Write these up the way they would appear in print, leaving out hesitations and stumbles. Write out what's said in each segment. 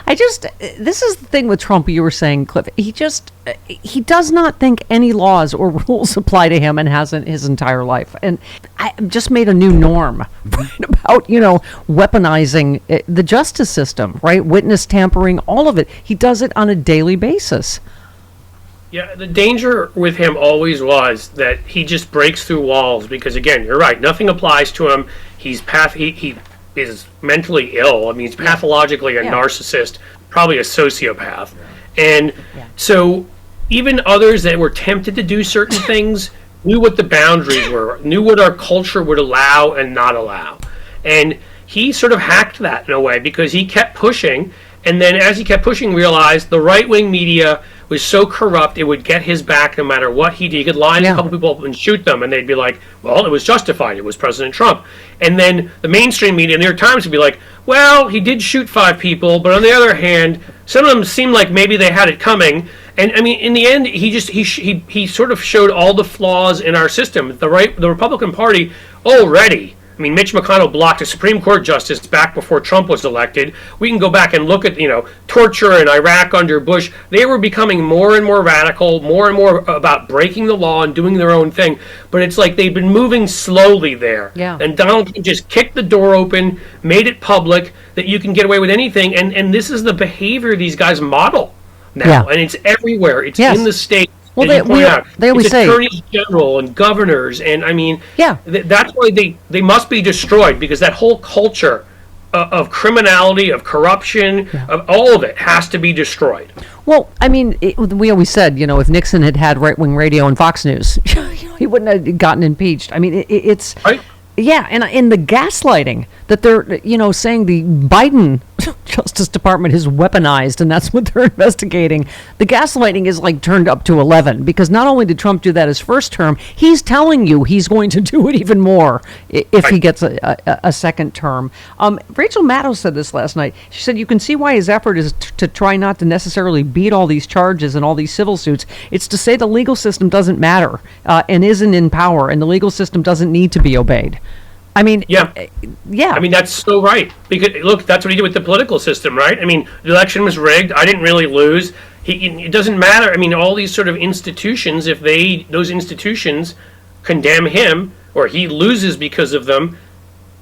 This is the thing with Trump you were saying, Cliff. He does not think any laws or rules apply to him and hasn't his entire life. And I just made a new norm right, about, weaponizing the justice system, right? Witness tampering, all of it. He does it on a daily basis. Yeah, the danger with him always was that he just breaks through walls because, again, you're right, nothing applies to him. He is mentally ill. I mean, he's pathologically a narcissist, probably a sociopath. And so even others that were tempted to do certain things knew what the boundaries were, knew what our culture would allow and not allow. And he sort of hacked that in a way because he kept pushing. And then as he kept pushing, realized the right-wing media was so corrupt it would get his back no matter what he did. He could line a couple people up and shoot them, and they'd be like, well, it was justified. It was President Trump. And then the mainstream media, the New York Times, would be like, well, he did shoot 5 people, but on the other hand, some of them seemed like maybe they had it coming. And I mean, in the end, he sort of showed all the flaws in our system. The Republican Party already, I mean, Mitch McConnell blocked a Supreme Court justice back before Trump was elected. We can go back and look at, torture in Iraq under Bush. They were becoming more and more radical, more and more about breaking the law and doing their own thing. But it's like they've been moving slowly there. Yeah. And Donald Trump just kicked the door open, made it public that you can get away with anything. And this is the behavior these guys model now. Yeah. And it's everywhere. It's in the state. Well, they always say attorneys general and governors, and I mean, that's why they must be destroyed because that whole culture of criminality, of corruption, of all of it has to be destroyed. Well, I mean, we always said, if Nixon had right-wing radio and Fox News, he wouldn't have gotten impeached. I mean, it's right. Yeah, and in the gaslighting that they're, saying the Biden Justice Department is weaponized and that's what they're investigating. The gaslighting is like turned up to 11 because not only did Trump do that his first term, he's telling you he's going to do it even more if he gets a second term. Rachel Maddow said this last night. She said you can see why his effort is to try not to necessarily beat all these charges and all these civil suits. It's to say the legal system doesn't matter and isn't in power and the legal system doesn't need to be obeyed. I mean, yeah. I mean, that's so right. Because look, that's what he did with the political system, right? I mean, the election was rigged. I didn't really lose. It doesn't matter. I mean, all these sort of institutions, if those institutions condemn him or he loses because of them,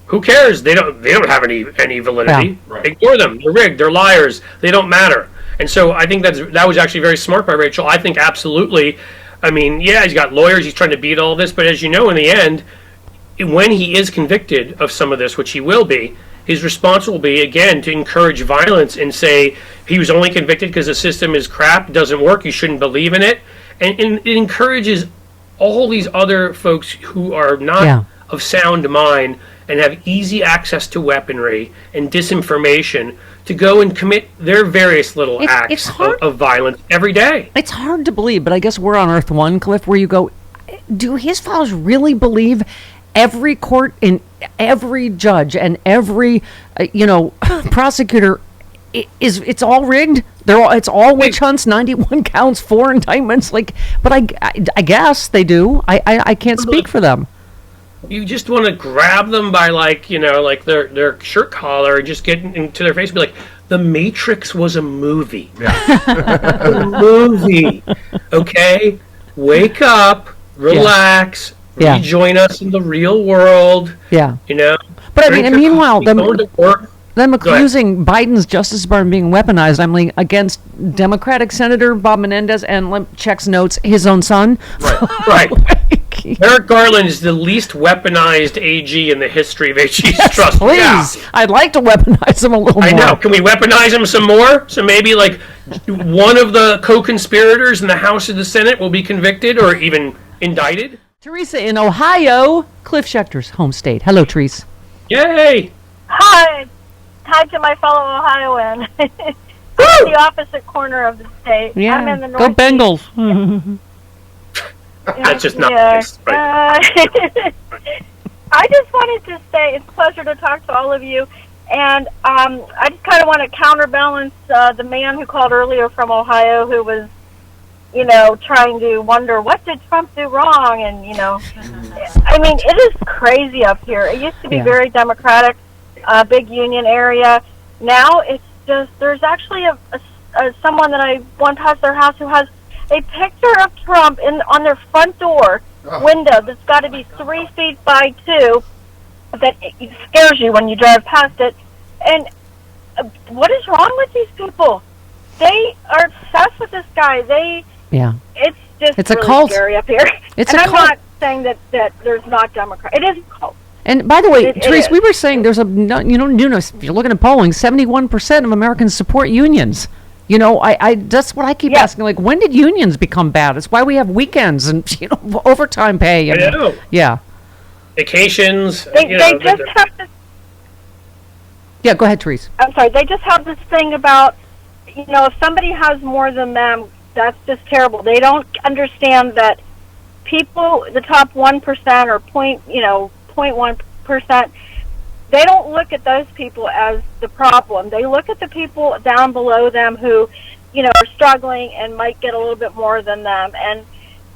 who cares? They don't have any validity. Yeah. Right. Ignore them. They're rigged. They're liars. They don't matter. And so I think that was actually very smart by Rachel. I think absolutely. I mean, yeah, he's got lawyers. He's trying to beat all this, but as you know, in the end, when he is convicted of some of this, which he will be, his response will be, again, to encourage violence and say he was only convicted because the system is crap, doesn't work, you shouldn't believe in it. And it encourages all these other folks who are not of sound mind and have easy access to weaponry and disinformation to go and commit their various little acts of violence every day. It's hard to believe, but I guess we're on Earth 1, Cliff, where you go, do his followers really believe every court and every judge and every prosecutor it's all rigged? It's all witch hunts, 91 counts, 4 indictments. But I guess they do. I can't speak for them. You just want to grab them by their shirt collar and just get into their face and be like, The Matrix was a movie. A movie. Okay, wake up, relax. Rejoin us in the real world. Yeah. But I mean, and meanwhile, them accusing Biden's Justice Department being weaponized, I'm like, against Democratic Senator Bob Menendez and checks notes, his own son. Right. Merrick Garland is the least weaponized AG in the history of AG's trust. Please. Yeah. I'd like to weaponize him a little more. I know. Can we weaponize him some more? So maybe one of the co-conspirators in the House or the Senate will be convicted or even indicted? Teresa in Ohio, Cliff Schecter's home state. Hello, Teresa. Yay! Hi to my fellow Ohioan. I'm in the opposite corner of the state. Yeah. I'm in the Go Bengals. That's just not nice. Right. I just wanted to say it's a pleasure to talk to all of you. And I just kind of want to counterbalance the man who called earlier from Ohio who was trying to wonder, what did Trump do wrong? And, I mean, it is crazy up here. It used to be very Democratic, big union area. Now it's there's actually someone that I went past their house who has a picture of Trump on their front door window that's got to be 3 feet by 2. That it scares you when you drive past it. And what is wrong with these people? They are obsessed with this guy. It's just it's really a cult. scary up here. It's and a I'm cult. not saying that there's not Democrats. It is a cult. And by the way, It Therese, is. we were saying there's if you're looking at polling, 71% of Americans support unions. That's what I keep asking. Like, when did unions become bad? It's why we have weekends and overtime pay. I know. Yeah. Vacations. They just have this. Yeah. Go ahead, Therese. I'm sorry. They just have this thing about, if somebody has more than them, that's just terrible. They don't understand that people, the top 1% or 0.1%, they don't look at those people as the problem. They look at the people down below them who, are struggling and might get a little bit more than them. And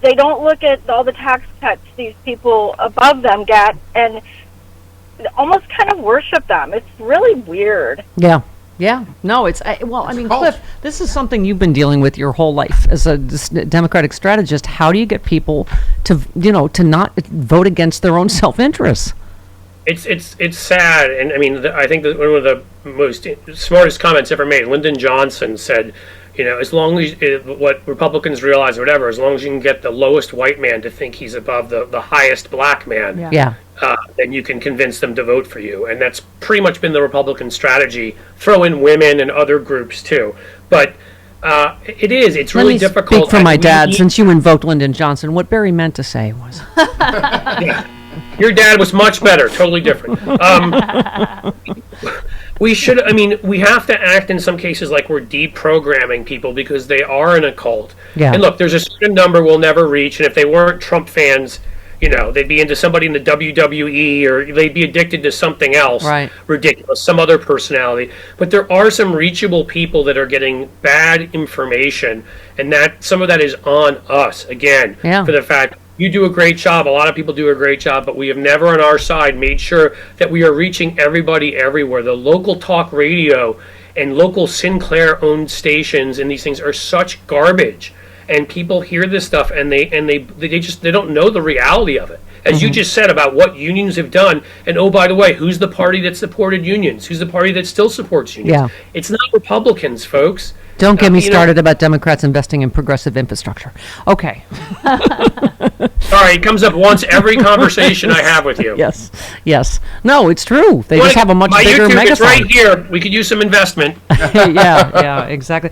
they don't look at all the tax cuts these people above them get and almost kind of worship them. It's really weird. Yeah. Yeah. No, Cliff, this is something you've been dealing with your whole life as a Democratic strategist. How do you get people to, to not vote against their own self-interest? It's sad, and I mean, I think that one of the most smartest comments ever made, Lyndon Johnson said, as long as what Republicans realize, or whatever, as long as you can get the lowest white man to think he's above the highest black man, then you can convince them to vote for you. And that's pretty much been the Republican strategy. Throw in women and other groups too, but it's really difficult. Let me speak for my dad, since you invoked Lyndon Johnson. What Barry meant to say was, your dad was much better, totally different. We have to act in some cases like we're deprogramming people because they are in a cult. Yeah. And look, there's a certain number we'll never reach, and if they weren't Trump fans, they'd be into somebody in the WWE, or they'd be addicted to something else ridiculous, some other personality. But there are some reachable people that are getting bad information, and that some of that is on us, again, for the fact you do a great job. A lot of people do a great job, but we have never on our side made sure that we are reaching everybody everywhere. The local talk radio and local Sinclair-owned stations and these things are such garbage. And people hear this stuff and they don't know the reality of it. As you just said about what unions have done, and oh, by the way, who's the party that supported unions? Who's the party that still supports unions? Yeah. It's not Republicans, folks. Don't get me started about Democrats investing in progressive infrastructure. Okay. Sorry, it comes up once every conversation I have with you. Yes. No, it's true. They just have a much bigger YouTube, megaphone. it's right here. We could use some investment. Yeah, exactly.